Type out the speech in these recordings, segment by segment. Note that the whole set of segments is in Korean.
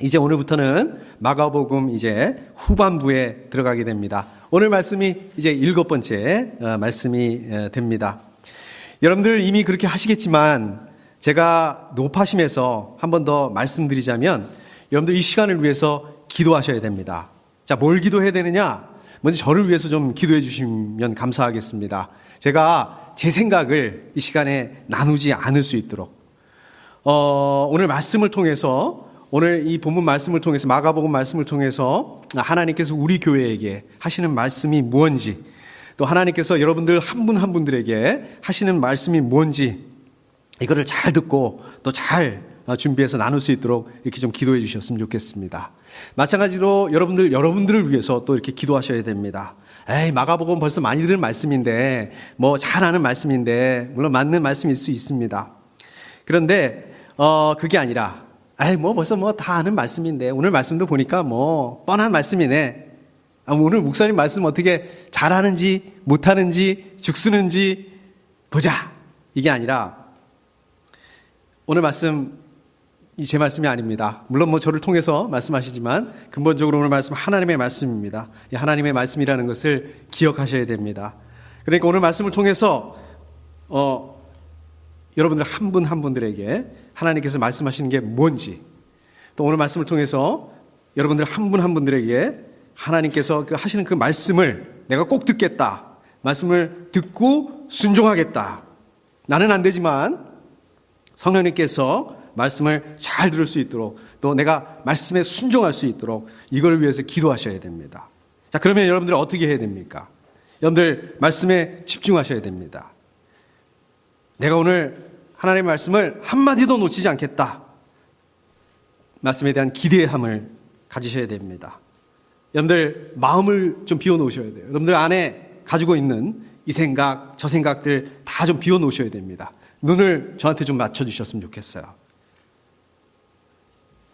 이제 오늘부터는 마가복음 이제 후반부에 들어가게 됩니다. 오늘 말씀이 이제 7번째 말씀이 됩니다. 여러분들 이미 그렇게 하시겠지만 제가 높아심에서 한 번 더 말씀드리자면 여러분들 이 시간을 위해서 기도하셔야 됩니다. 자, 뭘 기도해야 되느냐? 먼저 저를 위해서 좀 기도해 주시면 감사하겠습니다. 제가 제 생각을 이 시간에 나누지 않을 수 있도록 오늘 말씀을 통해서 오늘 이 본문 말씀을 통해서 마가복음 말씀을 통해서 하나님께서 우리 교회에게 하시는 말씀이 무엇인지 또 하나님께서 여러분들 한 분 한 분들에게 하시는 말씀이 뭔지 이거를 잘 듣고 또 잘 준비해서 나눌 수 있도록 이렇게 좀 기도해 주셨으면 좋겠습니다. 마찬가지로 여러분들을 위해서 또 이렇게 기도하셔야 됩니다. 마가복음 벌써 많이 들은 말씀인데 잘 아는 말씀인데 물론 맞는 말씀일 수 있습니다. 그런데 그게 아니라 벌써 다 아는 말씀인데 오늘 말씀도 보니까 뻔한 말씀이네. 오늘 목사님 말씀 어떻게 잘하는지 못하는지 죽쓰는지 보자. 이게 아니라 오늘 말씀 제 말씀이 아닙니다. 물론 저를 통해서 말씀하시지만 근본적으로 오늘 말씀 하나님의 말씀입니다. 이 하나님의 말씀이라는 것을 기억하셔야 됩니다. 그러니까 오늘 말씀을 통해서 여러분들 한 분 한 분들에게 하나님께서 말씀하시는 게 뭔지 또 오늘 말씀을 통해서 여러분들 한 분 한 분들에게 하나님께서 하시는 그 말씀을 내가 꼭 듣겠다. 말씀을 듣고 순종하겠다. 나는 안 되지만 성령님께서 말씀을 잘 들을 수 있도록 또 내가 말씀에 순종할 수 있도록 이걸 위해서 기도하셔야 됩니다. 자, 그러면 여러분들 어떻게 해야 됩니까? 여러분들 말씀에 집중하셔야 됩니다. 내가 오늘 하나님의 말씀을 한마디도 놓치지 않겠다. 말씀에 대한 기대함을 가지셔야 됩니다. 여러분들 마음을 좀 비워놓으셔야 돼요. 여러분들 안에 가지고 있는 이 생각, 저 생각들 다 좀 비워놓으셔야 됩니다. 눈을 저한테 좀 맞춰주셨으면 좋겠어요.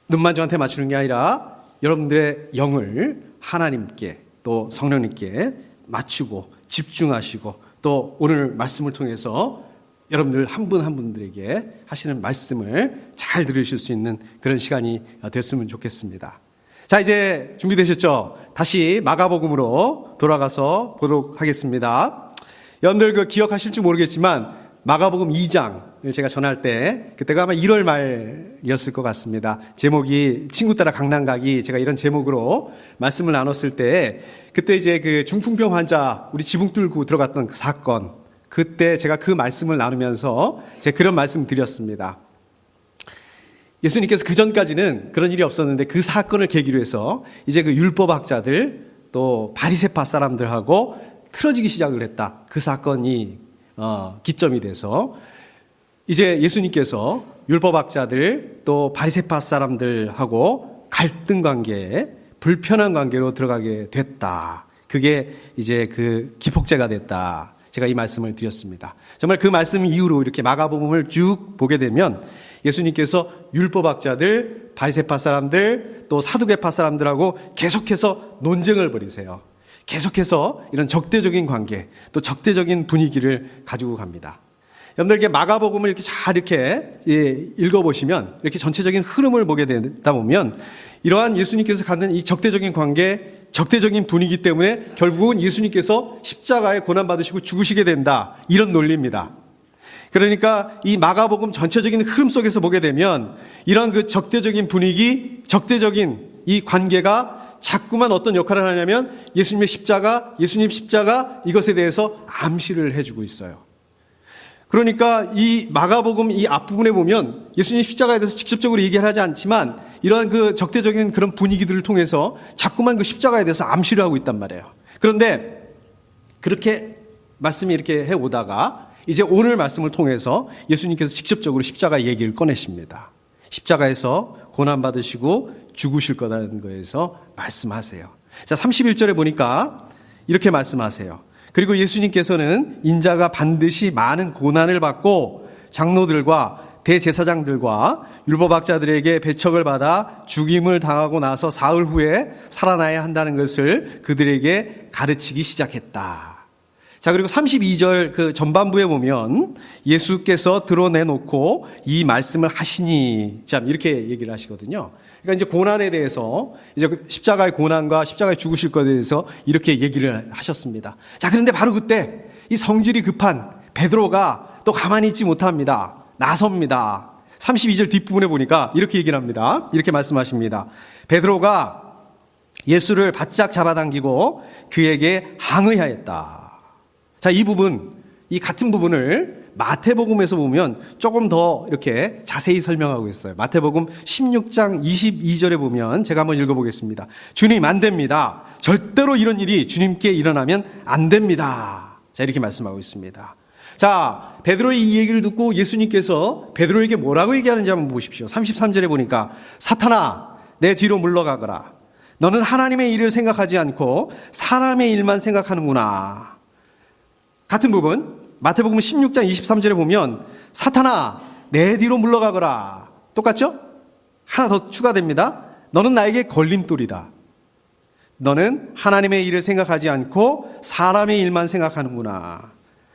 눈만 저한테 맞추는 게 아니라 여러분들의 영을 하나님께 또 성령님께 맞추고 집중하시고 또 오늘 말씀을 통해서 여러분들 한 분 한 분들에게 하시는 말씀을 잘 들으실 수 있는 그런 시간이 됐으면 좋겠습니다. 자, 이제 준비되셨죠? 다시 마가복음으로 돌아가서 보도록 하겠습니다. 여러분들 기억하실지 모르겠지만 마가복음 2장을 제가 전할 때 그때가 아마 1월 말이었을 것 같습니다. 제목이 친구 따라 강남 가기, 제가 이런 제목으로 말씀을 나눴을 때 그때 이제 그 중풍병 환자 우리 지붕 뚫고 들어갔던 그 사건, 그때 제가 그 말씀을 나누면서 제가 그런 말씀 드렸습니다. 예수님께서 그 전까지는 그런 일이 없었는데 그 사건을 계기로 해서 이제 그 율법학자들 또 바리새파 사람들하고 틀어지기 시작을 했다. 그 사건이 기점이 돼서 이제 예수님께서 율법학자들 또 바리새파 사람들하고 갈등 관계에 불편한 관계로 들어가게 됐다. 그게 이제 그 기폭제가 됐다. 제가 이 말씀을 드렸습니다. 정말 그 말씀 이후로 이렇게 마가복음을 쭉 보게 되면 예수님께서 율법학자들, 바리새파 사람들, 또 사두개파 사람들하고 계속해서 논쟁을 벌이세요. 계속해서 이런 적대적인 관계, 또 적대적인 분위기를 가지고 갑니다. 여러분들께 마가복음을 이렇게 잘 이렇게 읽어보시면 이렇게 전체적인 흐름을 보게 되다 보면 이러한 예수님께서 갖는 이 적대적인 관계, 적대적인 분위기 때문에 결국은 예수님께서 십자가에 고난받으시고 죽으시게 된다. 이런 논리입니다. 그러니까 이 마가복음 전체적인 흐름 속에서 보게 되면 이런 그 적대적인 분위기, 적대적인 이 관계가 자꾸만 어떤 역할을 하냐면 예수님 십자가 이것에 대해서 암시를 해주고 있어요. 그러니까 이 마가복음 이 앞부분에 보면 예수님 십자가에 대해서 직접적으로 얘기를 하지 않지만 이러한 그 적대적인 그런 분위기들을 통해서 자꾸만 그 십자가에 대해서 암시를 하고 있단 말이에요. 그런데 그렇게 말씀이 이렇게 해오다가 이제 오늘 말씀을 통해서 예수님께서 직접적으로 십자가 얘기를 꺼내십니다. 십자가에서 고난받으시고 죽으실 거라는 거에서 말씀하세요. 자, 31절에 보니까 이렇게 말씀하세요. 그리고 예수님께서는 인자가 반드시 많은 고난을 받고 장로들과 대제사장들과 율법학자들에게 배척을 받아 죽임을 당하고 나서 사흘 후에 살아나야 한다는 것을 그들에게 가르치기 시작했다. 자, 그리고 32절 그 전반부에 보면 예수께서 드러내놓고 이 말씀을 하시니, 참, 이렇게 얘기를 하시거든요. 그러니까 이제 고난에 대해서, 이제 십자가의 고난과 십자가에 죽으실 것에 대해서 이렇게 얘기를 하셨습니다. 자, 그런데 바로 그때 이 성질이 급한 베드로가 또 가만히 있지 못합니다. 나섭니다. 32절 뒷부분에 보니까 이렇게 얘기를 합니다. 이렇게 말씀하십니다. 베드로가 예수를 바짝 잡아당기고 그에게 항의하였다. 자, 이 부분, 이 같은 부분을 마태복음에서 보면 조금 더 이렇게 자세히 설명하고 있어요. 마태복음 16장 22절에 보면 제가 한번 읽어보겠습니다. 주님, 안 됩니다. 절대로 이런 일이 주님께 일어나면 안 됩니다. 자, 이렇게 말씀하고 있습니다. 자, 베드로의 이 얘기를 듣고 예수님께서 베드로에게 뭐라고 얘기하는지 한번 보십시오. 33절에 보니까 사탄아, 내 뒤로 물러가거라. 너는 하나님의 일을 생각하지 않고 사람의 일만 생각하는구나. 같은 부분 마태복음 16장 23절에 보면 사탄아, 내 뒤로 물러가거라. 똑같죠? 하나 더 추가됩니다. 너는 나에게 걸림돌이다. 너는 하나님의 일을 생각하지 않고 사람의 일만 생각하는구나.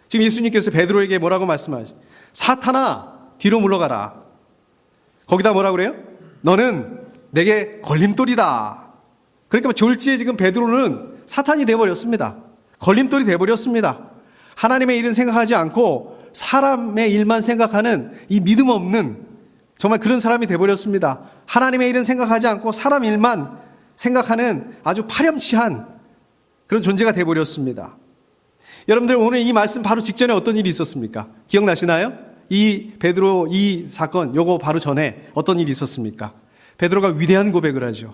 지금 예수님께서 베드로에게 뭐라고 말씀하시죠? 사탄아, 뒤로 물러가라. 거기다 뭐라고 그래요? 너는 내게 걸림돌이다. 그러니까 졸지에 지금 베드로는 사탄이 되어버렸습니다. 걸림돌이 되어버렸습니다. 하나님의 일은 생각하지 않고 사람의 일만 생각하는 이 믿음 없는 정말 그런 사람이 되어버렸습니다. 하나님의 일은 생각하지 않고 사람 일만 생각하는 아주 파렴치한 그런 존재가 되어버렸습니다. 여러분들, 오늘 이 말씀 바로 직전에 어떤 일이 있었습니까? 기억나시나요? 이 베드로 이 사건, 요거 바로 전에 어떤 일이 있었습니까? 베드로가 위대한 고백을 하죠.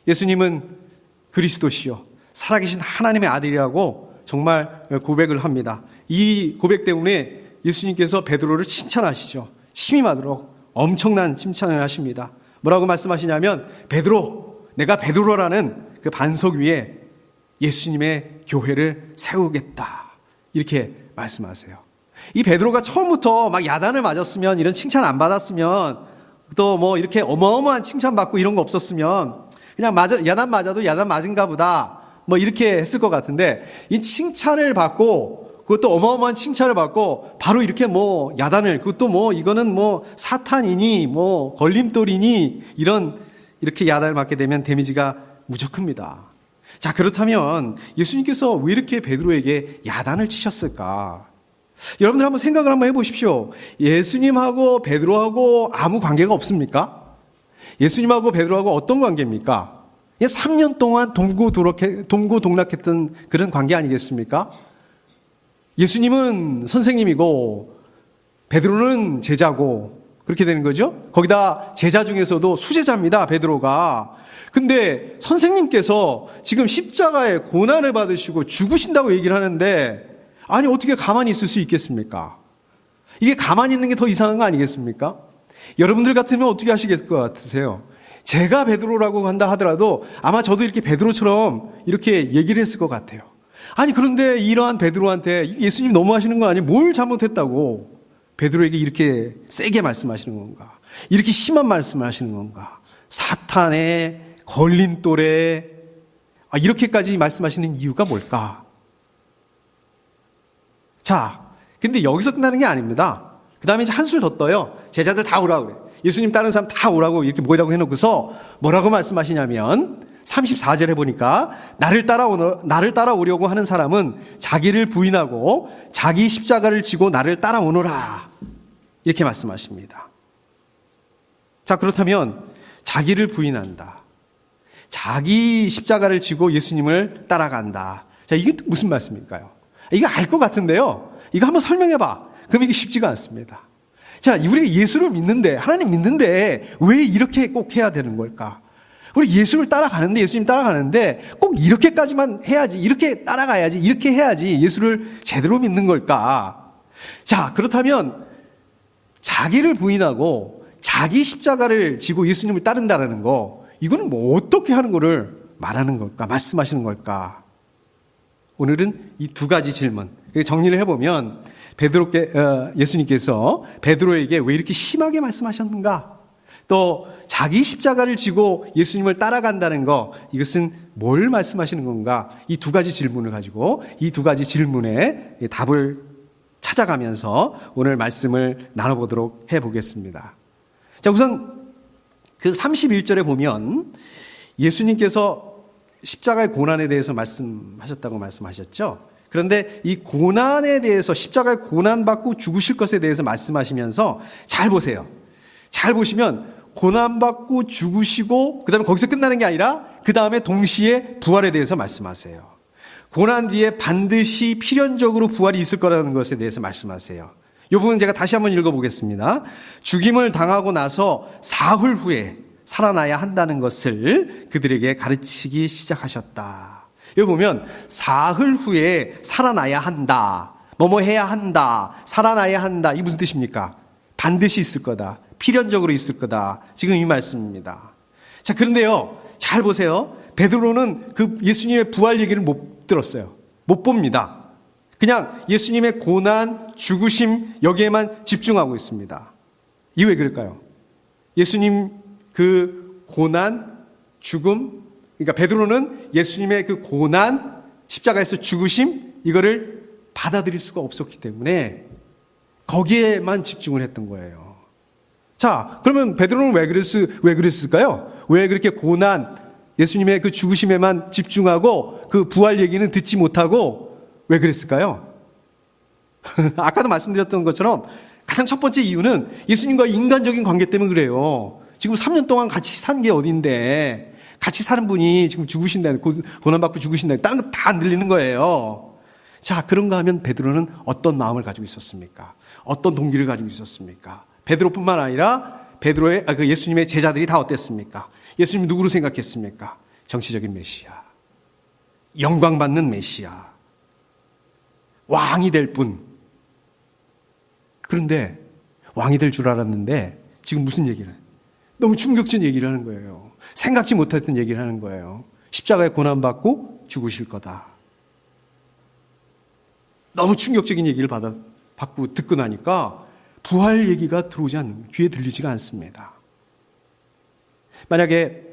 예수님은 그리스도시요 살아계신 하나님의 아들이라고 정말 고백을 합니다. 이 고백 때문에 예수님께서 베드로를 칭찬하시죠. 침임하도록 엄청난 칭찬을 하십니다. 뭐라고 말씀하시냐면, 베드로, 내가 베드로라는 그 반석 위에 예수님의 교회를 세우겠다. 이렇게 말씀하세요. 이 베드로가 처음부터 막 야단을 맞았으면, 이런 칭찬 안 받았으면, 또 뭐 이렇게 어마어마한 칭찬 받고 이런 거 없었으면 그냥 야단 맞아도 야단 맞은가 보다 뭐 이렇게 했을 것 같은데, 이 칭찬을 받고, 그것도 어마어마한 칭찬을 받고 바로 이렇게 뭐 야단을, 그것도 뭐 이거는 뭐 사탄이니 뭐 걸림돌이니 이렇게 야단을 맞게 되면 데미지가 무척 큽니다. 자, 그렇다면 예수님께서 왜 이렇게 베드로에게 야단을 치셨을까? 여러분들 한번 생각을 한번 해보십시오. 예수님하고 베드로하고 아무 관계가 없습니까? 예수님하고 베드로하고 어떤 관계입니까? 3년 동안 동고동락했던 그런 관계 아니겠습니까? 예수님은 선생님이고 베드로는 제자고 그렇게 되는 거죠. 거기다 제자 중에서도 수제자입니다, 베드로가. 근데 선생님께서 지금 십자가에 고난을 받으시고 죽으신다고 얘기를 하는데, 아니 어떻게 가만히 있을 수 있겠습니까? 이게 가만히 있는 게 더 이상한 거 아니겠습니까? 여러분들 같으면 어떻게 하시겠을 것 같으세요? 제가 베드로라고 한다 하더라도 아마 저도 이렇게 베드로처럼 이렇게 얘기를 했을 것 같아요. 아니 그런데 이러한 베드로한테 예수님 너무하시는 거 아니에요? 뭘 잘못했다고 베드로에게 이렇게 세게 말씀하시는 건가? 이렇게 심한 말씀을 하시는 건가? 사탄의 걸림돌에 이렇게까지 말씀하시는 이유가 뭘까? 자, 근데 여기서 끝나는 게 아닙니다. 그 다음에 이제 한술 더 떠요. 제자들 다 오라고 그래. 예수님 다른 사람 다 오라고 이렇게 모이라고 해놓고서 뭐라고 말씀하시냐면 34절에 보니까 나를 따라오려고 하는 사람은 자기를 부인하고 자기 십자가를 지고 나를 따라오너라. 이렇게 말씀하십니다. 자, 그렇다면 자기를 부인한다. 자기 십자가를 지고 예수님을 따라간다. 자, 이게 무슨 말씀일까요? 이거 알 것 같은데요. 이거 한번 설명해봐. 그럼 이게 쉽지가 않습니다. 자, 우리가 예수를 믿는데, 하나님 믿는데 왜 이렇게 꼭 해야 되는 걸까? 우리 예수를 따라가는데, 예수님 따라가는데 꼭 이렇게까지만 해야지, 이렇게 따라가야지, 이렇게 해야지 예수를 제대로 믿는 걸까? 자, 그렇다면 자기를 부인하고 자기 십자가를 지고 예수님을 따른다는 거, 이거는 뭐 어떻게 하는 거를 말하는 걸까? 말씀하시는 걸까? 오늘은 이 두 가지 질문 정리를 해보면, 예수님께서 베드로에게 왜 이렇게 심하게 말씀하셨는가? 또 자기 십자가를 지고 예수님을 따라간다는 거, 이것은 뭘 말씀하시는 건가? 이 두 가지 질문을 가지고 이 두 가지 질문에 답을 찾아가면서 오늘 말씀을 나눠보도록 해보겠습니다. 자, 우선 그 31절에 보면 예수님께서 십자가의 고난에 대해서 말씀하셨다고 말씀하셨죠. 그런데 이 고난에 대해서, 십자가의 고난받고 죽으실 것에 대해서 말씀하시면서 잘 보세요. 잘 보시면 고난받고 죽으시고 그 다음에 거기서 끝나는 게 아니라 그 다음에 동시에 부활에 대해서 말씀하세요. 고난 뒤에 반드시 필연적으로 부활이 있을 거라는 것에 대해서 말씀하세요. 이 부분 제가 다시 한번 읽어보겠습니다. 죽임을 당하고 나서 사흘 후에 살아나야 한다는 것을 그들에게 가르치기 시작하셨다. 여기 보면 사흘 후에 살아나야 한다, 뭐뭐 해야 한다, 살아나야 한다, 이게 무슨 뜻입니까? 반드시 있을 거다, 필연적으로 있을 거다, 지금 이 말씀입니다. 자, 그런데요, 잘 보세요. 베드로는 그 예수님의 부활 얘기를 못 들었어요. 못 봅니다. 그냥 예수님의 고난, 죽으심, 여기에만 집중하고 있습니다. 이게 왜 그럴까요? 예수님 그 고난, 죽음, 그러니까 베드로는 예수님의 그 고난, 십자가에서 죽으심, 이거를 받아들일 수가 없었기 때문에 거기에만 집중을 했던 거예요. 자, 그러면 베드로는 왜 그랬을까요? 왜 그렇게 고난, 예수님의 그 죽으심에만 집중하고 그 부활 얘기는 듣지 못하고 왜 그랬을까요? 아까도 말씀드렸던 것처럼 가장 첫 번째 이유는 예수님과의 인간적인 관계 때문에 그래요. 지금 3년 동안 같이 산 게 어딘데, 같이 사는 분이 지금 죽으신다는, 고난받고 죽으신다는, 다른 거 다 안 들리는 거예요. 자, 그런가 하면 베드로는 어떤 마음을 가지고 있었습니까? 어떤 동기를 가지고 있었습니까? 베드로뿐만 아니라 그 예수님의 제자들이 다 어땠습니까? 예수님 누구로 생각했습니까? 정치적인 메시아, 영광받는 메시아, 왕이 될 분. 그런데 왕이 될 줄 알았는데 지금 무슨 얘기를 해요? 너무 충격적인 얘기를 하는 거예요. 생각지 못했던 얘기를 하는 거예요. 십자가에 고난받고 죽으실 거다. 너무 충격적인 얘기를 받고 듣고 나니까 부활 얘기가 들어오지 않는, 귀에 들리지가 않습니다. 만약에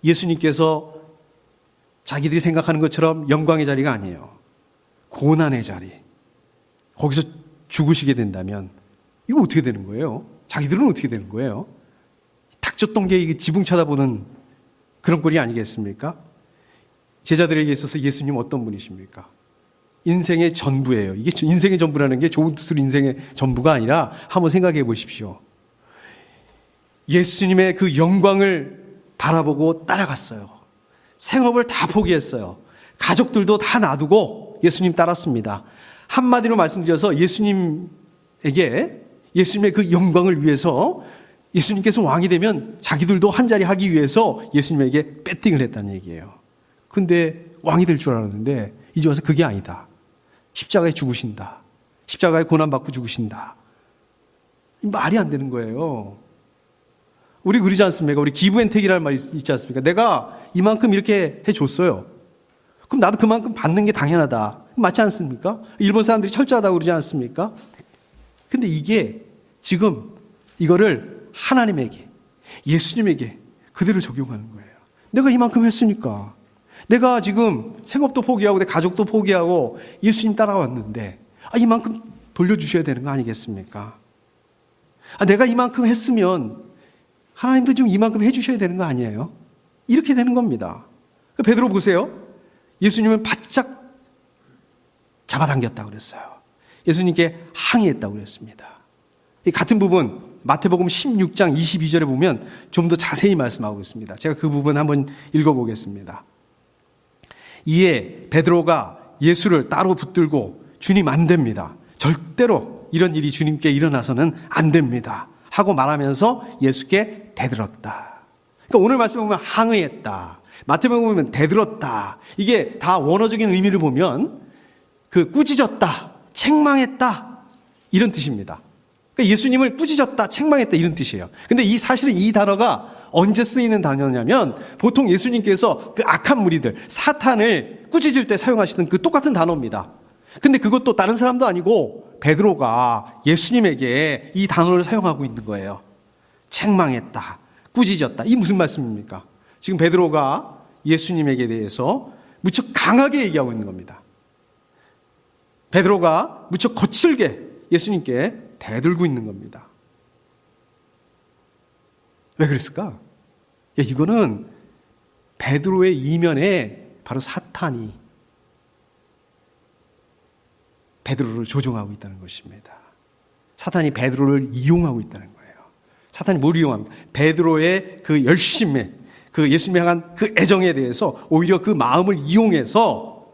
예수님께서 자기들이 생각하는 것처럼 영광의 자리가 아니에요. 고난의 자리. 거기서 죽으시게 된다면 이거 어떻게 되는 거예요? 자기들은 어떻게 되는 거예요? 닥쳤던 게 지붕 쳐다보는 그런 꼴이 아니겠습니까? 제자들에게 있어서 예수님 어떤 분이십니까? 인생의 전부예요. 이게 인생의 전부라는 게 좋은 뜻으로 인생의 전부가 아니라 한번 생각해 보십시오. 예수님의 그 영광을 바라보고 따라갔어요. 생업을 다 포기했어요. 가족들도 다 놔두고 예수님 따랐습니다. 한마디로 말씀드려서 예수님의 그 영광을 위해서, 예수님께서 왕이 되면 자기들도 한 자리 하기 위해서 예수님에게 배팅을 했다는 얘기예요. 근데 왕이 될 줄 알았는데 이제 와서 그게 아니다. 십자가에 죽으신다. 십자가에 고난받고 죽으신다. 말이 안 되는 거예요. 우리 그러지 않습니까? 우리 기브앤테이크라는 말이 있지 않습니까? 내가 이만큼 이렇게 해줬어요. 그럼 나도 그만큼 받는 게 당연하다. 맞지 않습니까? 일본 사람들이 철저하다고 그러지 않습니까? 근데 이게 지금 이거를 하나님에게, 예수님에게 그대로 적용하는 거예요. 내가 이만큼 했으니까. 내가 지금 생업도 포기하고 내 가족도 포기하고 예수님 따라왔는데 이만큼 돌려주셔야 되는 거 아니겠습니까? 내가 이만큼 했으면 하나님도 좀 이만큼 해주셔야 되는 거 아니에요? 이렇게 되는 겁니다. 베드로 보세요. 예수님은 바짝 잡아당겼다고 그랬어요. 예수님께 항의했다고 그랬습니다. 이 같은 부분 마태복음 16장 22절에 보면 좀 더 자세히 말씀하고 있습니다. 제가 그 부분 한번 읽어보겠습니다. 이에 베드로가 예수를 따로 붙들고 주님 안 됩니다. 절대로 이런 일이 주님께 일어나서는 안 됩니다. 하고 말하면서 예수께 대들었다. 그러니까 오늘 말씀에 보면 항의했다. 마태복음에 보면 대들었다. 이게 다 원어적인 의미를 보면 그 꾸짖었다, 책망했다 이런 뜻입니다. 그러니까 예수님을 꾸짖었다, 책망했다 이런 뜻이에요. 근데 사실은 이 단어가 언제 쓰이는 단어냐면 보통 예수님께서 그 악한 무리들, 사탄을 꾸짖을 때 사용하시던 그 똑같은 단어입니다. 근데 그것도 다른 사람도 아니고 베드로가 예수님에게 이 단어를 사용하고 있는 거예요. 책망했다, 꾸짖었다. 이 무슨 말씀입니까? 지금 베드로가 예수님에게 대해서 무척 강하게 얘기하고 있는 겁니다. 베드로가 무척 거칠게 예수님께 대들고 있는 겁니다. 왜 그랬을까? 이거는 베드로의 이면에 바로 사탄이 베드로를 조종하고 있다는 것입니다. 사탄이 베드로를 이용하고 있다는 거예요. 사탄이 뭘 이용합니까? 베드로의 그 열심에, 그 예수님에 향한 그 애정에 대해서 오히려 그 마음을 이용해서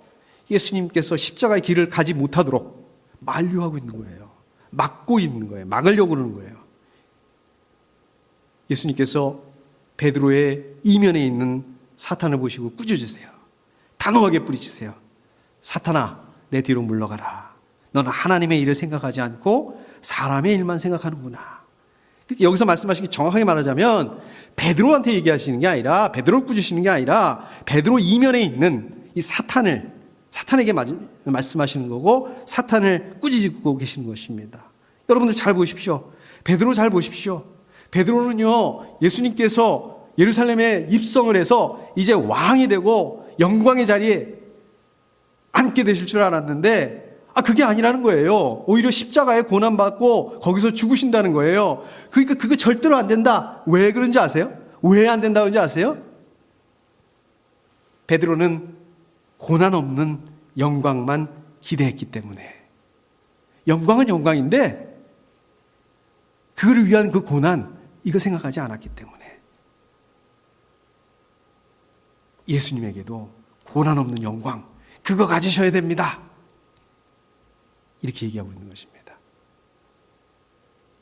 예수님께서 십자가의 길을 가지 못하도록 만류하고 있는 거예요. 막고 있는 거예요. 막으려고 그러는 거예요. 예수님께서 베드로의 이면에 있는 사탄을 보시고 꾸짖으세요. 단호하게 뿌리치세요. 사탄아, 내 뒤로 물러가라. 너는 하나님의 일을 생각하지 않고 사람의 일만 생각하는구나. 여기서 말씀하신 게 정확하게 말하자면 베드로한테 얘기하시는 게 아니라, 베드로를 꾸짖으시는 게 아니라 베드로 이면에 있는 이 사탄에게 말씀하시는 거고 사탄을 꾸짖고 계시는 것입니다. 여러분들 잘 보십시오. 베드로 잘 보십시오. 베드로는요, 예수님께서 예루살렘에 입성을 해서 이제 왕이 되고 영광의 자리에 앉게 되실 줄 알았는데 그게 아니라는 거예요. 오히려 십자가에 고난받고 거기서 죽으신다는 거예요. 그러니까 그거 절대로 안 된다. 왜 그런지 아세요? 왜 안 된다는지 아세요? 베드로는 고난 없는 영광만 기대했기 때문에. 영광은 영광인데 그를 위한 그 고난, 이거 생각하지 않았기 때문에. 예수님에게도 고난 없는 영광, 그거 가지셔야 됩니다. 이렇게 얘기하고 있는 것입니다.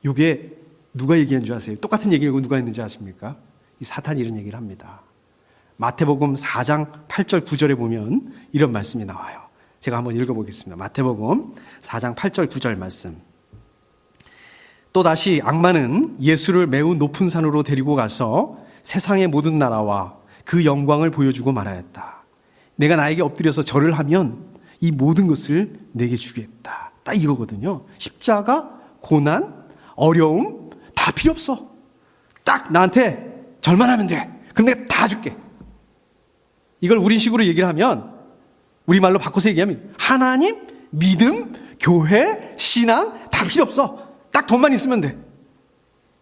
이게 누가 얘기한 줄 아세요? 똑같은 얘기를 누가 했는지 아십니까? 이 사탄이 이런 얘기를 합니다. 마태복음 4장 8절 9절에 보면 이런 말씀이 나와요. 제가 한번 읽어보겠습니다. 마태복음 4장 8절 9절 말씀. 또다시 악마는 예수를 매우 높은 산으로 데리고 가서 세상의 모든 나라와 그 영광을 보여주고 말하였다. 내가 나에게 엎드려서 절을 하면 이 모든 것을 내게 주겠다. 딱 이거거든요. 십자가, 고난, 어려움 다 필요 없어. 딱 나한테 절만 하면 돼. 그럼 내가 다 줄게. 이걸 우리식으로 얘기를 하면, 우리말로 바꿔서 얘기하면 하나님, 믿음, 교회, 신앙 다 필요 없어. 딱 돈만 있으면 돼.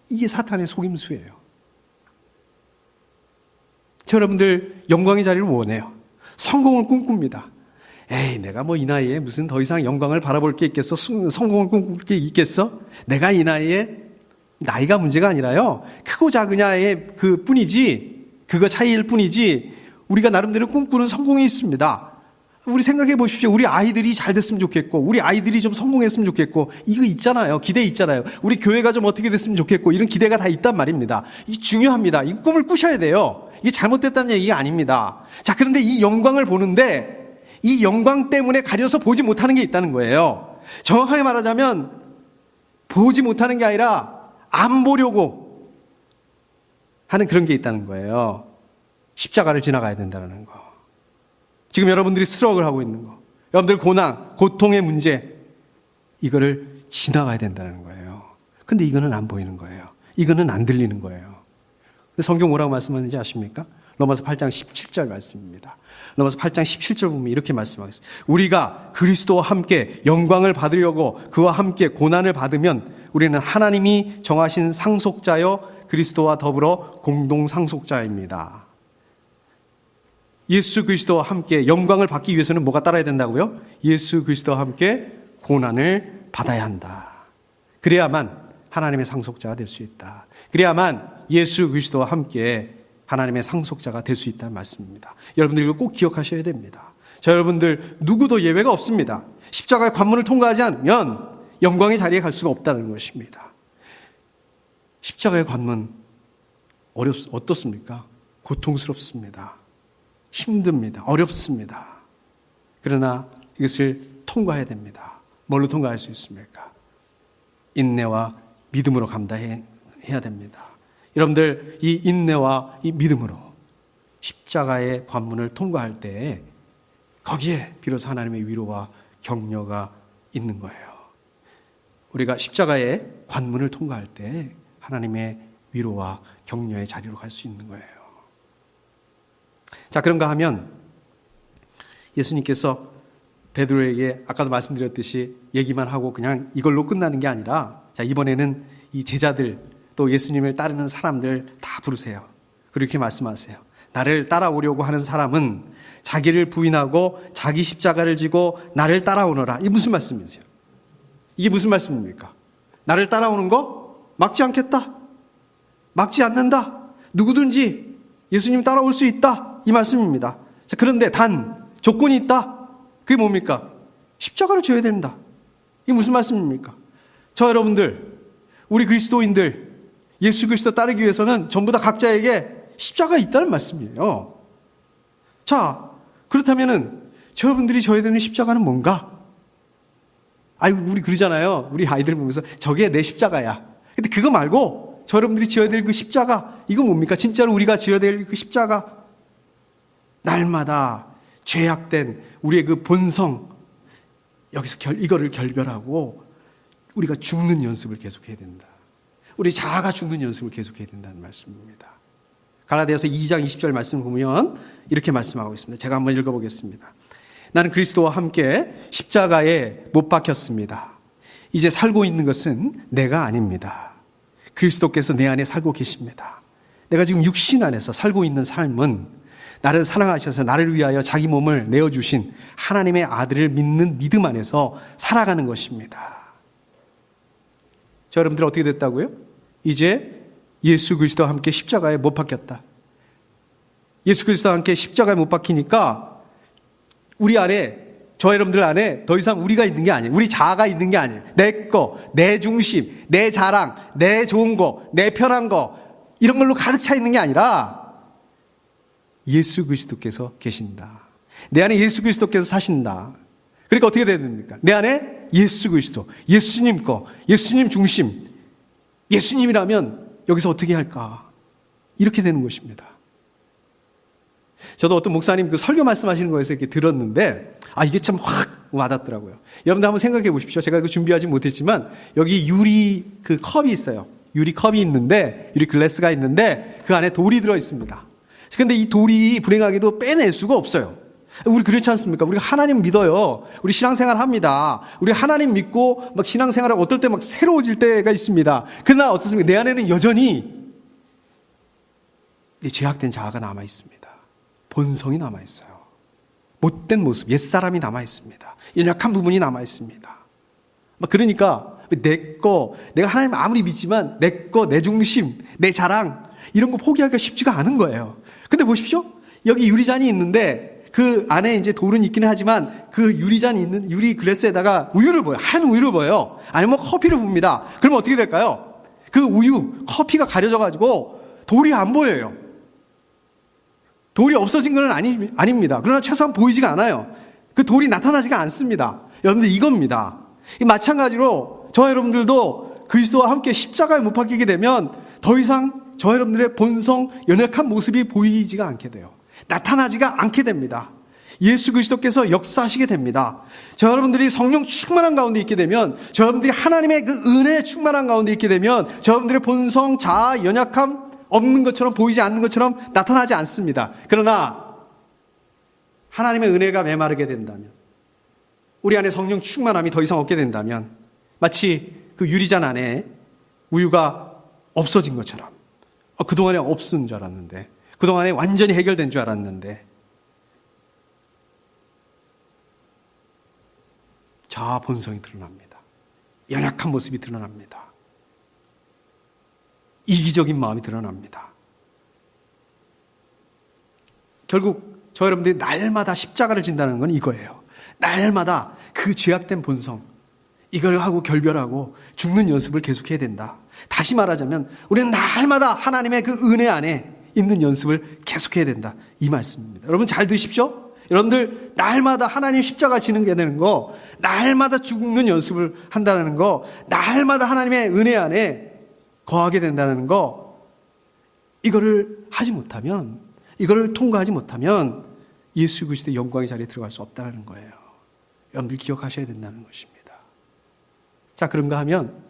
이게 사탄의 속임수예요. 여러분들 영광의 자리를 원해요. 성공을 꿈꿉니다. 에이, 내가 뭐 이 나이에 무슨 더 이상 영광을 바라볼 게 있겠어? 성공을 꿈꿀 게 있겠어? 내가 이 나이에, 나이가 문제가 아니라요, 크고 작으냐의 그 뿐이지, 그거 차이일 뿐이지, 우리가 나름대로 꿈꾸는 성공이 있습니다. 우리 생각해 보십시오. 우리 아이들이 잘 됐으면 좋겠고, 우리 아이들이 좀 성공했으면 좋겠고, 이거 있잖아요. 기대 있잖아요. 우리 교회가 좀 어떻게 됐으면 좋겠고, 이런 기대가 다 있단 말입니다. 이게 중요합니다. 이 꿈을 꾸셔야 돼요. 이게 잘못됐다는 얘기가 아닙니다. 자, 그런데 이 영광을 보는데 이 영광 때문에 가려서 보지 못하는 게 있다는 거예요. 정확하게 말하자면 보지 못하는 게 아니라 안 보려고 하는 그런 게 있다는 거예요. 십자가를 지나가야 된다는 거. 지금 여러분들이 스트러글 하고 있는 거, 여러분들 고난, 고통의 문제, 이거를 지나가야 된다는 거예요. 근데 이거는 안 보이는 거예요. 이거는 안 들리는 거예요. 성경 뭐라고 말씀하는지 아십니까? 로마서 8장 17절 말씀입니다. 로마서 8장 17절 보면 이렇게 말씀하겠습니다. 우리가 그리스도와 함께 영광을 받으려고 그와 함께 고난을 받으면 우리는 하나님이 정하신 상속자여 그리스도와 더불어 공동 상속자입니다. 예수 그리스도와 함께 영광을 받기 위해서는 뭐가 따라야 된다고요? 예수 그리스도와 함께 고난을 받아야 한다. 그래야만 하나님의 상속자가 될 수 있다. 그래야만 예수 그리스도와 함께 하나님의 상속자가 될 수 있다는 말씀입니다. 여러분들 이걸 꼭 기억하셔야 됩니다. 자, 여러분들 누구도 예외가 없습니다. 십자가의 관문을 통과하지 않으면 영광의 자리에 갈 수가 없다는 것입니다. 십자가의 관문 어떻습니까? 고통스럽습니다. 힘듭니다. 어렵습니다. 그러나 이것을 통과해야 됩니다. 뭘로 통과할 수 있습니까? 인내와 믿음으로 감당해야 됩니다. 여러분들 이 인내와 이 믿음으로 십자가의 관문을 통과할 때 거기에 비로소 하나님의 위로와 격려가 있는 거예요. 우리가 십자가의 관문을 통과할 때 하나님의 위로와 격려의 자리로 갈 수 있는 거예요. 자, 그런가 하면 예수님께서 베드로에게 아까도 말씀드렸듯이 얘기만 하고 그냥 이걸로 끝나는 게 아니라, 자, 이번에는 이 제자들 또 예수님을 따르는 사람들 다 부르세요. 그렇게 말씀하세요. 나를 따라오려고 하는 사람은 자기를 부인하고 자기 십자가를 지고 나를 따라오너라. 이게 무슨 말씀이세요? 이게 무슨 말씀입니까? 나를 따라오는 거 막지 않겠다. 막지 않는다. 누구든지 예수님 따라올 수 있다. 이 말씀입니다. 자, 그런데 단 조건이 있다. 그게 뭡니까? 십자가를 져야 된다. 이게 무슨 말씀입니까? 저 여러분들, 우리 그리스도인들, 예수 그리스도 따르기 위해서는 전부 다 각자에게 십자가 있다는 말씀이에요. 자, 그렇다면은 저분들이 져야 되는 십자가는 뭔가? 아이고, 우리 그러잖아요. 우리 아이들 보면서 저게 내 십자가야. 근데 그거 말고 저 여러분들이 지어야 될 그 십자가, 이거 뭡니까? 진짜로 우리가 지어야 될 그 십자가. 날마다 죄악된 우리의 그 본성, 여기서 이거를 결별하고 우리가 죽는 연습을 계속해야 된다. 우리 자아가 죽는 연습을 계속해야 된다는 말씀입니다. 갈라디아서 2장 20절 말씀 보면 이렇게 말씀하고 있습니다. 제가 한번 읽어보겠습니다. 나는 그리스도와 함께 십자가에 못 박혔습니다. 이제 살고 있는 것은 내가 아닙니다. 그리스도께서 내 안에 살고 계십니다. 내가 지금 육신 안에서 살고 있는 삶은 나를 사랑하셔서 나를 위하여 자기 몸을 내어주신 하나님의 아들을 믿는 믿음 안에서 살아가는 것입니다. 저 여러분들 어떻게 됐다고요? 이제 예수 그리스도와 함께 십자가에 못 박혔다. 예수 그리스도와 함께 십자가에 못 박히니까 우리 안에, 저 여러분들 안에 더 이상 우리가 있는 게 아니에요. 우리 자아가 있는 게 아니에요. 내 거, 내 중심, 내 자랑, 내 좋은 거, 내 편한 거, 이런 걸로 가득 차 있는 게 아니라 예수 그리스도께서 계신다. 내 안에 예수 그리스도께서 사신다. 그러니까 어떻게 돼야 됩니까? 내 안에 예수 그리스도, 예수님 거, 예수님 중심, 예수님이라면 여기서 어떻게 할까? 이렇게 되는 것입니다. 저도 어떤 목사님 그 설교 말씀하시는 거에서 이렇게 들었는데, 이게 참 확 와닿더라고요. 여러분들 한번 생각해 보십시오. 제가 그 준비하지 못했지만 여기 유리 그 컵이 있어요. 유리 컵이 있는데, 유리 글래스가 있는데 그 안에 돌이 들어 있습니다. 근데 이 돌이 불행하게도 빼낼 수가 없어요. 우리 그렇지 않습니까? 우리가 하나님 믿어요. 우리 신앙생활 합니다. 우리 하나님 믿고 막 신앙생활하고 어떨 때 막 새로워질 때가 있습니다. 그러나 어떻습니까? 내 안에는 여전히 내 죄악된 자아가 남아 있습니다. 본성이 남아 있어요. 못된 모습, 옛사람이 남아 있습니다. 연약한 부분이 남아 있습니다. 그러니까 내가 하나님 아무리 믿지만 내 거, 내 중심, 내 자랑 이런 거 포기하기가 쉽지가 않은 거예요. 근데 보십시오. 여기 유리잔이 있는데 그 안에 이제 돌은 있기는 하지만 그 유리잔이 있는 유리 글래스에다가 우유를 부어요. 한 우유를 부어요. 아니면 커피를 붓니다. 그러면 어떻게 될까요? 그 우유, 커피가 가려져 가지고 돌이 안 보여요. 돌이 없어진 건 아닙니다. 그러나 최소한 보이지가 않아요. 그 돌이 나타나지가 않습니다. 여러분들 이겁니다. 마찬가지로 저 여러분들도 그리스도와 함께 십자가에 못 박히게 되면 더 이상 저 여러분들의 본성, 연약한 모습이 보이지가 않게 돼요. 나타나지가 않게 됩니다. 예수 그리스도께서 역사하시게 됩니다. 저 여러분들이 성령 충만한 가운데 있게 되면, 저 여러분들이 하나님의 그 은혜에 충만한 가운데 있게 되면 저 여러분들의 본성, 자아, 연약함 없는 것처럼 보이지 않는 것처럼 나타나지 않습니다. 그러나 하나님의 은혜가 메마르게 된다면, 우리 안에 성령 충만함이 더 이상 없게 된다면 마치 그 유리잔 안에 우유가 없어진 것처럼, 그동안에 없은 줄 알았는데, 그동안에 완전히 해결된 줄 알았는데, 자아 본성이 드러납니다. 연약한 모습이 드러납니다. 이기적인 마음이 드러납니다. 결국 저 여러분들이 날마다 십자가를 진다는 건 이거예요. 날마다 그 죄악된 본성, 이걸 하고 결별하고 죽는 연습을 계속해야 된다. 다시 말하자면 우리는 날마다 하나님의 그 은혜 안에 있는 연습을 계속해야 된다. 이 말씀입니다. 여러분 잘 들으십시오. 여러분들 날마다 하나님 십자가 지는 게 되는 거, 날마다 죽는 연습을 한다는 거, 날마다 하나님의 은혜 안에 거하게 된다는 거, 이거를 하지 못하면, 이거를 통과하지 못하면 예수 그리스도의 영광의 자리에 들어갈 수 없다는 거예요. 여러분들 기억하셔야 된다는 것입니다. 자, 그런가 하면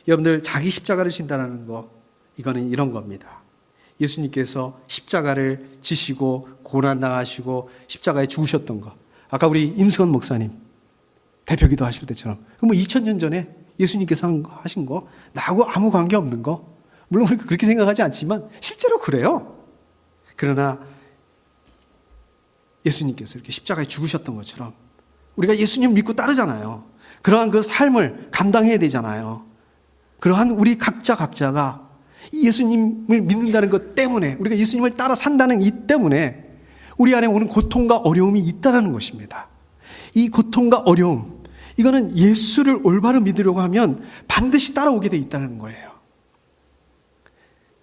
여러분들 자기 십자가를 진다는 거, 이거는 이런 겁니다. 예수님께서 십자가를 지시고 고난당하시고 십자가에 죽으셨던 거. 아까 우리 임승원 목사님 대표기도 하실 때처럼 뭐 2000년 전에 예수님께서 하신 거 나하고 아무 관계 없는 거. 물론 우리가 그렇게 생각하지 않지만 실제로 그래요. 그러나 예수님께서 이렇게 십자가에 죽으셨던 것처럼 우리가 예수님 믿고 따르잖아요. 그러한 그 삶을 감당해야 되잖아요. 그러한 우리 각자가 이 예수님을 믿는다는 것 때문에 우리가 예수님을 따라 산다는 이 때문에 우리 안에 오는 고통과 어려움이 있다는 것입니다. 이 고통과 어려움, 이거는 예수를 올바로 믿으려고 하면 반드시 따라오게 돼 있다는 거예요.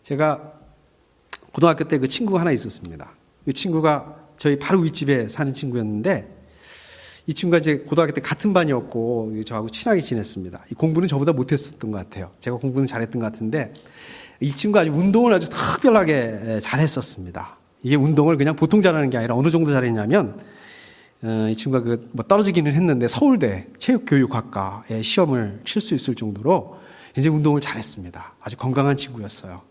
제가 고등학교 때 그 친구가 하나 있었습니다. 그 친구가 저희 바로 윗집에 사는 친구였는데 이 친구가 이제 고등학교 때 같은 반이었고 저하고 친하게 지냈습니다. 이 공부는 저보다 못했었던 것 같아요. 제가 공부는 잘했던 것 같은데 이 친구가 아주 운동을 아주 특별하게 잘했었습니다. 이게 운동을 그냥 보통 잘하는 게 아니라 어느 정도 잘했냐면 이 친구가 뭐 떨어지기는 했는데 서울대 체육교육학과에 시험을 칠 수 있을 정도로 이제 운동을 잘했습니다. 아주 건강한 친구였어요.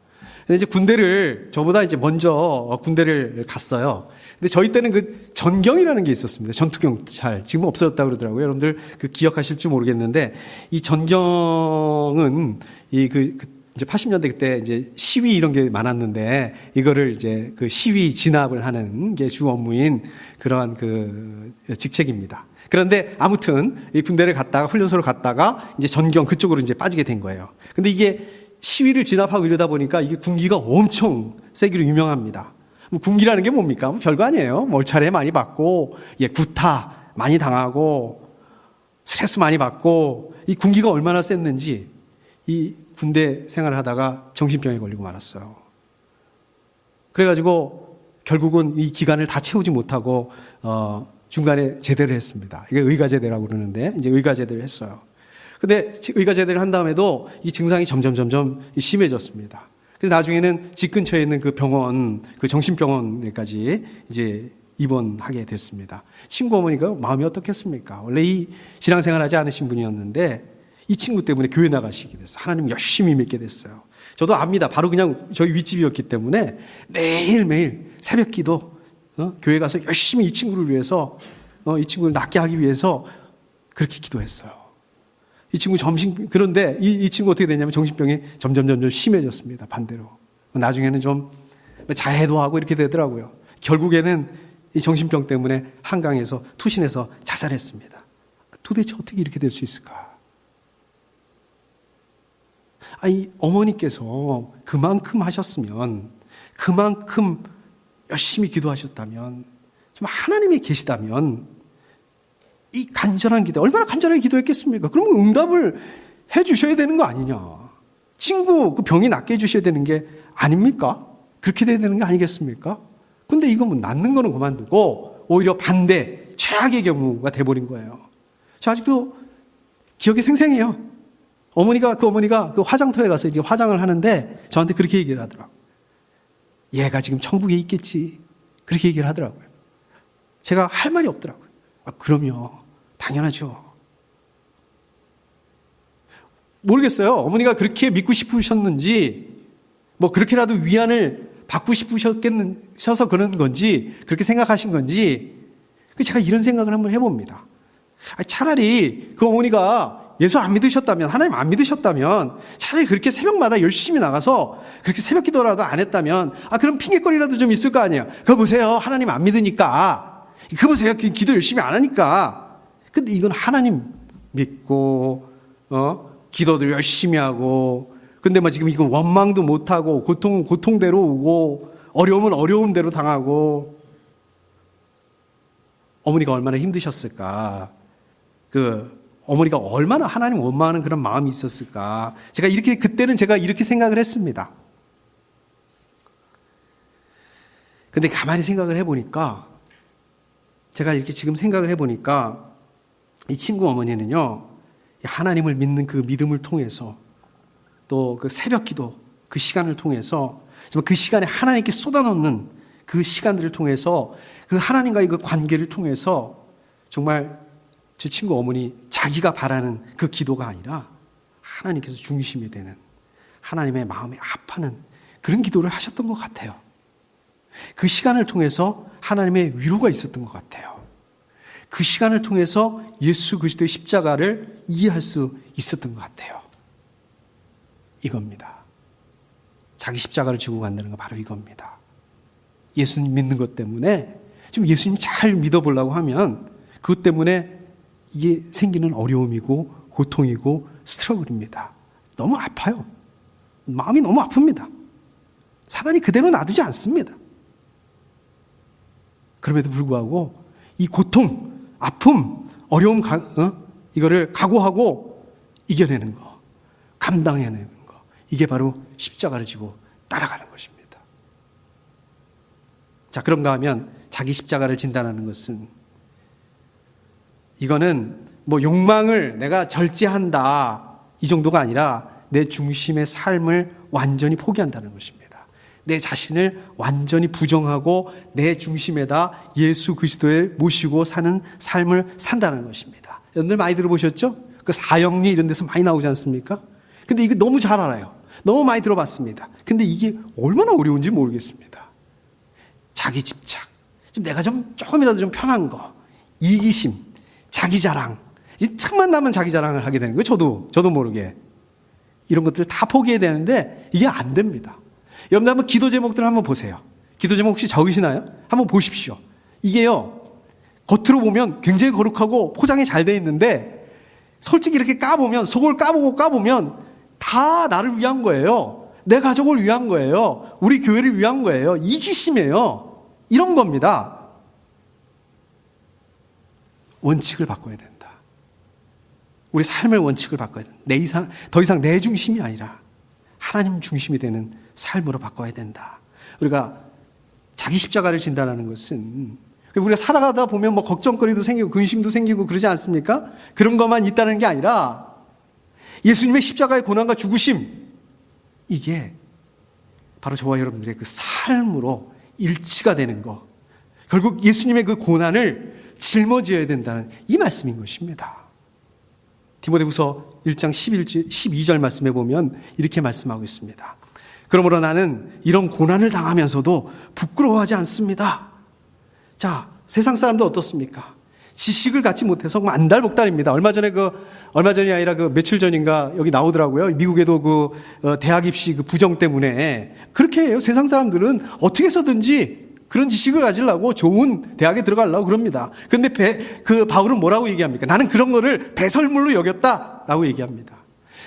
근데 이제 군대를 저보다 이제 먼저 군대를 갔어요. 근데 저희 때는 그 전경이라는 게 있었습니다. 전투경찰. 지금 없어졌다고 그러더라고요. 여러분들 그 기억하실지 모르겠는데 이 전경은 이제 80년대 그때 이제 시위 이런 게 많았는데 이거를 이제 그 시위 진압을 하는 게 주 업무인 그러한 그 직책입니다. 그런데 아무튼 이 군대를 갔다가 훈련소를 갔다가 이제 전경 그쪽으로 이제 빠지게 된 거예요. 근데 이게 시위를 진압하고 이러다 보니까 이게 군기가 엄청 세기로 유명합니다. 뭐 군기라는 게 뭡니까? 뭐 별거 아니에요. 멀차례 많이 받고, 구타 많이 당하고, 스트레스 많이 받고, 이 군기가 얼마나 셌는지 이 군대 생활을 하다가 정신병에 걸리고 말았어요. 그래가지고 결국은 이 기간을 다 채우지 못하고 중간에 제대를 했습니다. 이게 의가제대라고 그러는데 이제 의가제대를 했어요. 근데 의가제대를 한 다음에도 이 증상이 점점 심해졌습니다. 그래서 나중에는 집 근처에 있는 그 병원, 그 정신병원에까지 이제 입원하게 됐습니다. 친구 어머니가 마음이 어떻겠습니까? 원래 이 신앙생활 하지 않으신 분이었는데 이 친구 때문에 교회 나가시게 됐어요. 하나님 열심히 믿게 됐어요. 저도 압니다. 바로 그냥 저희 윗집이었기 때문에 매일매일 새벽 기도, 교회 가서 열심히 이 친구를 위해서, 이 친구를 낫게 하기 위해서 그렇게 기도했어요. 이 친구 그런데 이 친구 어떻게 됐냐면 정신병이 점점 심해졌습니다. 반대로. 나중에는 좀 자해도 하고 이렇게 되더라고요. 결국에는 이 정신병 때문에 한강에서 투신해서 자살했습니다. 도대체 어떻게 이렇게 될 수 있을까? 이 어머니께서 그만큼 하셨으면, 그만큼 열심히 기도하셨다면, 좀 하나님이 계시다면, 이 간절한 기도, 얼마나 간절하게 기도했겠습니까? 그러면 응답을 해 주셔야 되는 거 아니냐. 친구 그 병이 낫게 해 주셔야 되는 게 아닙니까? 그렇게 돼야 되는 게 아니겠습니까? 근데 이거 뭐 낫는 거는 그만두고 오히려 반대, 최악의 경우가 돼버린 거예요. 저 아직도 기억이 생생해요. 그 어머니가 그 화장터에 가서 이제 화장을 하는데 저한테 그렇게 얘기를 하더라고요. 얘가 지금 천국에 있겠지. 그렇게 얘기를 하더라고요. 제가 할 말이 없더라고요. 그럼요. 당연하죠. 모르겠어요. 어머니가 그렇게 믿고 싶으셨는지, 뭐 그렇게라도 위안을 받고 싶으셨겠셔서 그런 건지, 그렇게 생각하신 건지, 제가 이런 생각을 한번 해봅니다. 차라리 그 어머니가 예수 안 믿으셨다면, 하나님 안 믿으셨다면, 차라리 그렇게 새벽마다 열심히 나가서 그렇게 새벽 기도라도 안 했다면, 그럼 핑계거리라도 좀 있을 거 아니에요. 그거 보세요. 하나님 안 믿으니까. 그거 보세요. 기도 열심히 안 하니까. 근데 이건 하나님 믿고, 기도도 열심히 하고, 근데 뭐 지금 이건 원망도 못하고, 고통대로 오고, 어려움은 어려움대로 당하고, 어머니가 얼마나 힘드셨을까. 어머니가 얼마나 하나님 원망하는 그런 마음이 있었을까. 그때는 제가 이렇게 생각을 했습니다. 근데 가만히 생각을 해보니까, 제가 이렇게 지금 생각을 해보니까 이 친구 어머니는요, 하나님을 믿는 그 믿음을 통해서 또 그 새벽 기도 그 시간을 통해서 정말 그 시간에 하나님께 쏟아놓는 그 시간들을 통해서 그 하나님과의 그 관계를 통해서 정말 제 친구 어머니 자기가 바라는 그 기도가 아니라 하나님께서 중심이 되는, 하나님의 마음이 아파하는 그런 기도를 하셨던 것 같아요. 그 시간을 통해서 하나님의 위로가 있었던 것 같아요. 그 시간을 통해서 예수 그리스도의 십자가를 이해할 수 있었던 것 같아요. 이겁니다. 자기 십자가를 지고 간다는 건 바로 이겁니다. 예수님 믿는 것 때문에 지금 예수님 잘 믿어보려고 하면 그것 때문에 이게 생기는 어려움이고 고통이고 스트러글입니다. 너무 아파요. 마음이 너무 아픕니다. 사단이 그대로 놔두지 않습니다. 그럼에도 불구하고 이 고통, 아픔, 어려움 이거를 각오하고 이겨내는 거, 감당해내는 거, 이게 바로 십자가를 지고 따라가는 것입니다. 자, 그런가 하면 자기 십자가를 진단하는 것은 이거는 뭐 욕망을 내가 절제한다 이 정도가 아니라 내 중심의 삶을 완전히 포기한다는 것입니다. 내 자신을 완전히 부정하고 내 중심에다 예수 그리스도를 모시고 사는 삶을 산다는 것입니다. 여러분들 많이 들어보셨죠? 그 사형리 이런 데서 많이 나오지 않습니까? 근데 이거 너무 잘 알아요. 너무 많이 들어봤습니다. 근데 이게 얼마나 어려운지 모르겠습니다. 자기 집착, 좀 내가 조금이라도 좀 편한 거, 이기심, 자기 자랑, 이 틈만 나면 자기 자랑을 하게 되는 거예요. 저도 모르게. 이런 것들을 다 포기해야 되는데 이게 안 됩니다. 여러분들 한번 기도 제목들 한번 보세요. 기도 제목 혹시 적으시나요? 한번 보십시오. 이게요, 겉으로 보면 굉장히 거룩하고 포장이 잘 돼 있는데 솔직히 이렇게 까보면, 속을 까보면 다 나를 위한 거예요. 내 가족을 위한 거예요. 우리 교회를 위한 거예요. 이기심이에요. 이런 겁니다. 원칙을 바꿔야 된다. 우리 삶의 원칙을 바꿔야 된다. 더 이상 내 중심이 아니라 하나님 중심이 되는 삶으로 바꿔야 된다. 우리가 자기 십자가를 진단하는 것은 우리가 살아가다 보면 뭐 걱정거리도 생기고 근심도 생기고 그러지 않습니까? 그런 것만 있다는 게 아니라 예수님의 십자가의 고난과 죽으심, 이게 바로 저와 여러분들의 그 삶으로 일치가 되는 것, 결국 예수님의 그 고난을 짊어져야 된다는 이 말씀인 것입니다. 디모데후서 1장 12절 말씀에 보면 이렇게 말씀하고 있습니다. 그러므로 나는 이런 고난을 당하면서도 부끄러워하지 않습니다. 자, 세상 사람들 어떻습니까? 지식을 갖지 못해서 안달복달입니다. 얼마 전이 아니라 그 며칠 전인가 여기 나오더라고요. 미국에도 그 대학 입시 그 부정 때문에 그렇게 해요. 세상 사람들은 어떻게 해서든지 그런 지식을 가지려고 좋은 대학에 들어가려고 그럽니다. 근데 바울은 뭐라고 얘기합니까? 나는 그런 거를 배설물로 여겼다라고 얘기합니다.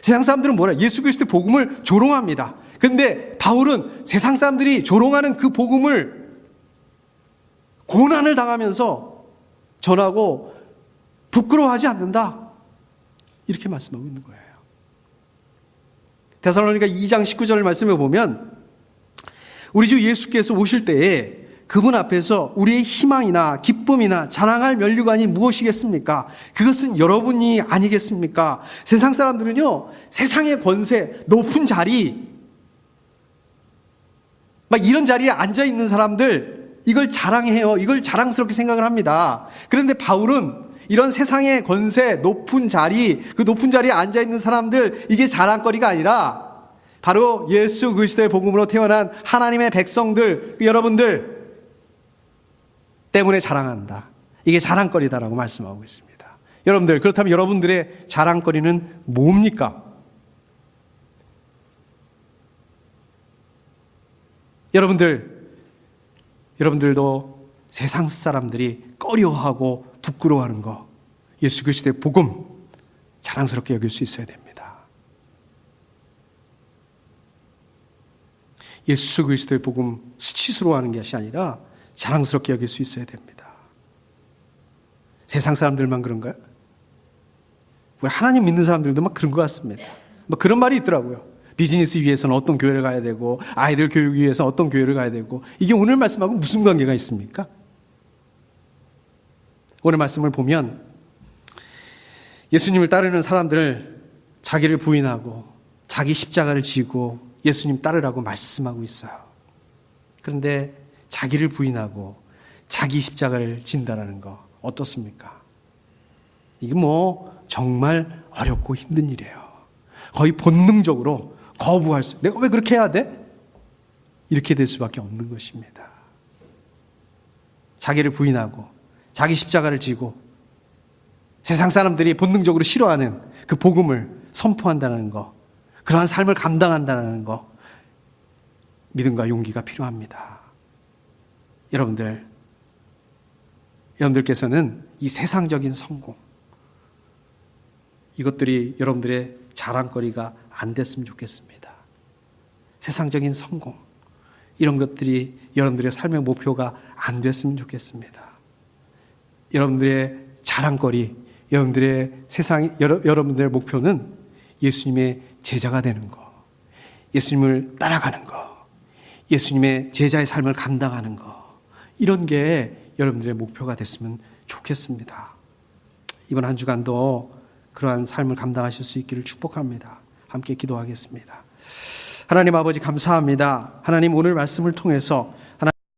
세상 사람들은 뭐라? 예수 그리스도의 복음을 조롱합니다. 근데 바울은 세상 사람들이 조롱하는 그 복음을 고난을 당하면서 전하고 부끄러워하지 않는다. 이렇게 말씀하고 있는 거예요. 데살로니가 2장 19절 말씀에 보면 우리 주 예수께서 오실 때에 그분 앞에서 우리의 희망이나 기쁨이나 자랑할 면류관이 무엇이겠습니까? 그것은 여러분이 아니겠습니까? 세상 사람들은요, 세상의 권세, 높은 자리, 막 이런 자리에 앉아있는 사람들, 이걸 자랑해요. 이걸 자랑스럽게 생각을 합니다. 그런데 바울은 이런 세상의 권세, 높은 자리, 그 높은 자리에 앉아있는 사람들, 이게 자랑거리가 아니라 바로 예수 그리스도의 복음으로 태어난 하나님의 백성들, 여러분들 때문에 자랑한다. 이게 자랑거리다라고 말씀하고 있습니다. 여러분들, 그렇다면 여러분들의 자랑거리는 뭡니까? 여러분들도 세상 사람들이 꺼려하고 부끄러워하는 거, 예수 그리스도의 복음 자랑스럽게 여길 수 있어야 됩니다. 예수 그리스도의 복음 수치스러워하는 것이 아니라 자랑스럽게 여길 수 있어야 됩니다. 세상 사람들만 그런가요? 우리 하나님 믿는 사람들도 막 그런 것 같습니다. 뭐 그런 말이 있더라고요. 비즈니스 위해서는 어떤 교회를 가야 되고, 아이들 교육 위해서 어떤 교회를 가야 되고, 이게 오늘 말씀하고 무슨 관계가 있습니까? 오늘 말씀을 보면 예수님을 따르는 사람들을 자기를 부인하고 자기 십자가를 지고 예수님 따르라고 말씀하고 있어요. 그런데 자기를 부인하고 자기 십자가를 진다라는 거 어떻습니까? 이게 뭐 정말 어렵고 힘든 일이에요. 거의 본능적으로 거부할 수, 내가 왜 그렇게 해야 돼? 이렇게 될 수밖에 없는 것입니다. 자기를 부인하고 자기 십자가를 지고 세상 사람들이 본능적으로 싫어하는 그 복음을 선포한다는 것, 그러한 삶을 감당한다는 것, 믿음과 용기가 필요합니다. 여러분들께서는 이 세상적인 성공, 이것들이 여러분들의 자랑거리가 안 됐으면 좋겠습니다. 세상적인 성공, 이런 것들이 여러분들의 삶의 목표가 안 됐으면 좋겠습니다. 여러분들의 자랑거리, 여러분들의 목표는 예수님의 제자가 되는 것, 예수님을 따라가는 것, 예수님의 제자의 삶을 감당하는 것, 이런 게 여러분들의 목표가 됐으면 좋겠습니다. 이번 한 주간도 그러한 삶을 감당하실 수 있기를 축복합니다. 함께 기도하겠습니다. 하나님 아버지 감사합니다. 하나님 오늘 말씀을 통해서